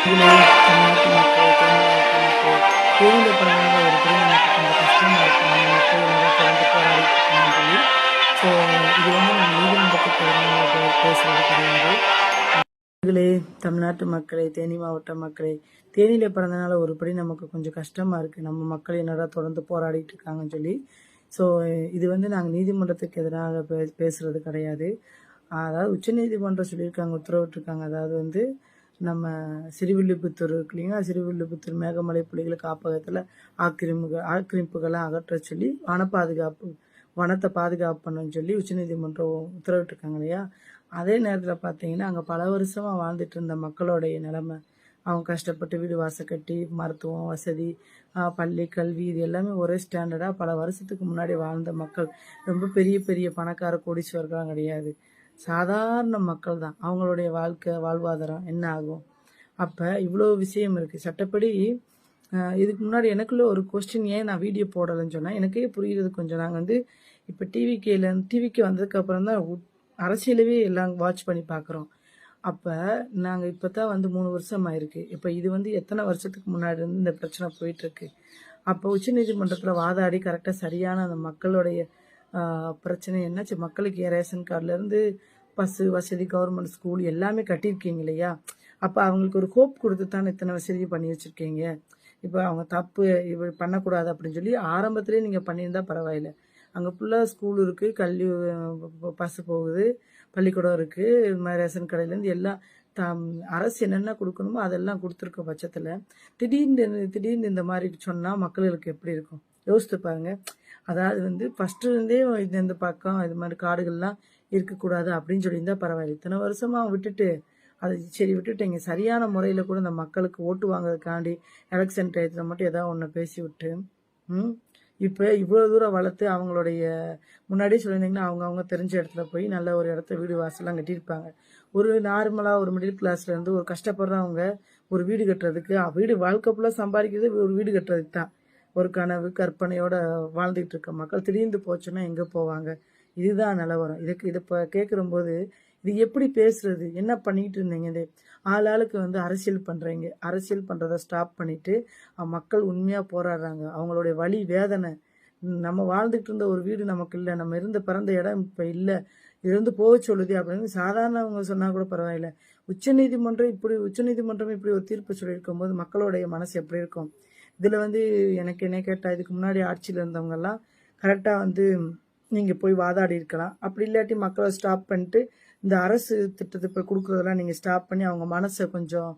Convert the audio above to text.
இதிலே தமிழ்நாட்டு மக்கள், தேனி மாவட்ட மக்கள், தேனியில பிறந்தவங்க ஒரு படி நமக்கு கொஞ்சம் கஷ்டமா இருக்கு. நம்ம மக்கள் என்னதான் தொடர்ந்து போராடிட்டு இருக்காங்கன்னு சொல்லி. ஸோ இது வந்து நம்ம நீதிமன்றத்துக்கு எதிராக பேசுறது கிடையாது. மக்களே, தமிழ்நாட்டு மக்களே, தேனி மாவட்ட மக்களே, தேனியில பிறந்தனால ஒரு படி நமக்கு கொஞ்சம் கஷ்டமா இருக்கு. நம்ம மக்கள் என்னடா தொடர்ந்து போராடிட்டு இருக்காங்கன்னு சொல்லி. ஸோ இது வந்து நாங்கள் நீதிமன்றத்துக்கு எதிராக பேசுறது கிடையாது. அதாவது உச்சநீதிமன்றம் சொல்லியிருக்காங்க, உத்தரவிட்டிருக்காங்க. அதாவது வந்து நம்ம சிறுவில்லிபுத்தூர் இருக்கு இல்லைங்களா, சிறுவில்லிபுத்தூர் மேகமலை புலிகள் காப்பகத்தில் ஆக்கிரமிப்புகளை அகற்ற சொல்லி வனத்தை பாதுகாப்பு பண்ணணும்னு சொல்லி உச்சநீதிமன்றம் உத்தரவிட்டிருக்காங்க இல்லையா. அதே நேரத்தில் பார்த்தீங்கன்னா அங்கே பல வருஷமாக வாழ்ந்துட்டு இருந்த மக்களுடைய நிலைமை, அவங்க கஷ்டப்பட்டு வீடு வாசல் கட்டி மருத்துவம் வசதி, பள்ளி கல்வி இது எல்லாமே ஒரே ஸ்டாண்டர்டாக பல வருஷத்துக்கு முன்னாடி வாழ்ந்த மக்கள், ரொம்ப பெரிய பெரிய பணக்கார கோடீஸ்வரர்களாம் கிடையாது, சாதாரண மக்கள் தான். அவங்களுடைய வாழ்வாதாரம் என்ன ஆகும்? அப்போ இவ்வளோ விஷயம் இருக்குது சட்டப்படி. இதுக்கு முன்னாடி எனக்குள்ள ஒரு கொஸ்டின், ஏன் நான் வீடியோ போடலைன்னு சொன்னால் எனக்கே புரியுறது கொஞ்சம். நாங்கள் வந்து இப்போ டிவிக்கு வந்ததுக்கப்புறம் தான் அரசியலவே எல்லாம் வாட்ச் பண்ணி பார்க்குறோம். அப்போ நாங்கள் இப்போ தான் வந்து 3 வருஷம் ஆயிருக்கு. இப்போ இது வந்து எத்தனை வருஷத்துக்கு முன்னாடி இருந்து இந்த பிரச்சனை போயிட்டுருக்கு. அப்போ உச்சநீதிமன்றத்தில் வாதாடி கரெக்டாக சரியான அந்த மக்களுடைய பிரச்சனை என்னாச்சு, மக்களுக்கு ரேஷன் கார்டுலேருந்து பஸ்ஸு வசதி, கவர்மெண்ட் ஸ்கூல் எல்லாமே கட்டியிருக்கீங்க இல்லையா. அப்போ அவங்களுக்கு ஒரு ஹோப் கொடுத்து தானே இத்தனை வசதி பண்ணி வச்சுருக்கீங்க. இப்போ அவங்க தப்பு இப்படி பண்ணக்கூடாது அப்படின்னு சொல்லி ஆரம்பத்துலேயே நீங்கள் பண்ணியிருந்தா பரவாயில்லை. அங்கே ஃபுல்லாக ஸ்கூல் இருக்குது, கல்வி பஸ்ஸு போகுது, பள்ளிக்கூடம் இருக்குது, இது மாதிரி ரேஷன் கடையிலேருந்து எல்லாம் அரசு என்னென்ன கொடுக்கணுமோ அதெல்லாம் கொடுத்துருக்க பட்சத்தில் திடீர்னு இந்த மாதிரி சொன்னால் மக்களுக்கு எப்படி இருக்கும் யோசித்து பாருங்க. அதாவது வந்து ஃபஸ்ட்டுலேருந்தே இந்த பக்கம் இது மாதிரி காடுகள்லாம் இருக்கக்கூடாது அப்படின்னு சொல்லியிருந்தா பரவாயில்ல. இத்தனை வருஷமாக விட்டுட்டு அதை சரி விட்டுட்டீங்க. சரியான முறையில் கூட இந்த மக்களுக்கு ஓட்டு வாங்குறதுக்காண்டி எலெக்ஷன் டயத்தில் மட்டும் ஏதாவது ஒன்று பேசி விட்டு இப்போ இவ்வளோ தூரம் வளர்த்து அவங்களுடைய முன்னாடியே சொல்லியிருந்தீங்கன்னா அவங்க தெரிஞ்ச இடத்துல போய் நல்ல ஒரு இடத்த வீடு வாசலாம் கட்டியிருப்பாங்க. ஒரு நார்மலாக ஒரு மிடில் கிளாஸ்லேருந்து ஒரு கஷ்டப்படுறவங்க ஒரு வீடு கட்டுறதுக்கு, வீடு வாழ்க்கை ஃபுல்லாக சம்பாதிக்கிறது ஒரு வீடு கட்டுறதுக்கு தான் ஒரு கனவு கற்பனையோட வாழ்ந்துகிட்டு இருக்க மக்கள் திடீர்னு போச்சுன்னா எங்கே போவாங்க? இதுதான் நிலவரம். இதை இப்போ கேட்குறம்போது இது எப்படி பேசுறது, என்ன பண்ணிட்டு இருந்தீங்க? இது ஆளுக்கு வந்து அரசியல் பண்ணுறீங்க. அரசியல் பண்ணுறதை ஸ்டாப் பண்ணிட்டு மக்கள் உண்மையாக போராடுறாங்க. அவங்களுடைய வலி வேதனை, நம்ம வாழ்ந்துட்டு இருந்த ஒரு வீடு நமக்கு இல்லை, நம்ம இருந்த பிறந்த இடம் இப்போ இல்லை, இருந்து போக சொல்லுது அப்படின்னு சாதாரணவங்க சொன்னால் கூட பரவாயில்ல. உச்சநீதிமன்றம் இப்படி ஒரு தீர்ப்பு சொல்லியிருக்கும் போது மக்களுடைய மனசு எப்படி இருக்கும்? இதில் வந்து எனக்கு என்ன கேட்டால் இதுக்கு முன்னாடி ஆட்சியில் இருந்தவங்கெல்லாம் கரெக்டாக வந்து நீங்கள் போய் வாதாடி இருக்கலாம். அப்படி இல்லாட்டி மக்களை ஸ்டாப் பண்ணிட்டு இந்த அரசு திட்டத்தை இப்போ கொடுக்குறதெல்லாம் நீங்கள் ஸ்டாப் பண்ணி அவங்க மனசை கொஞ்சம்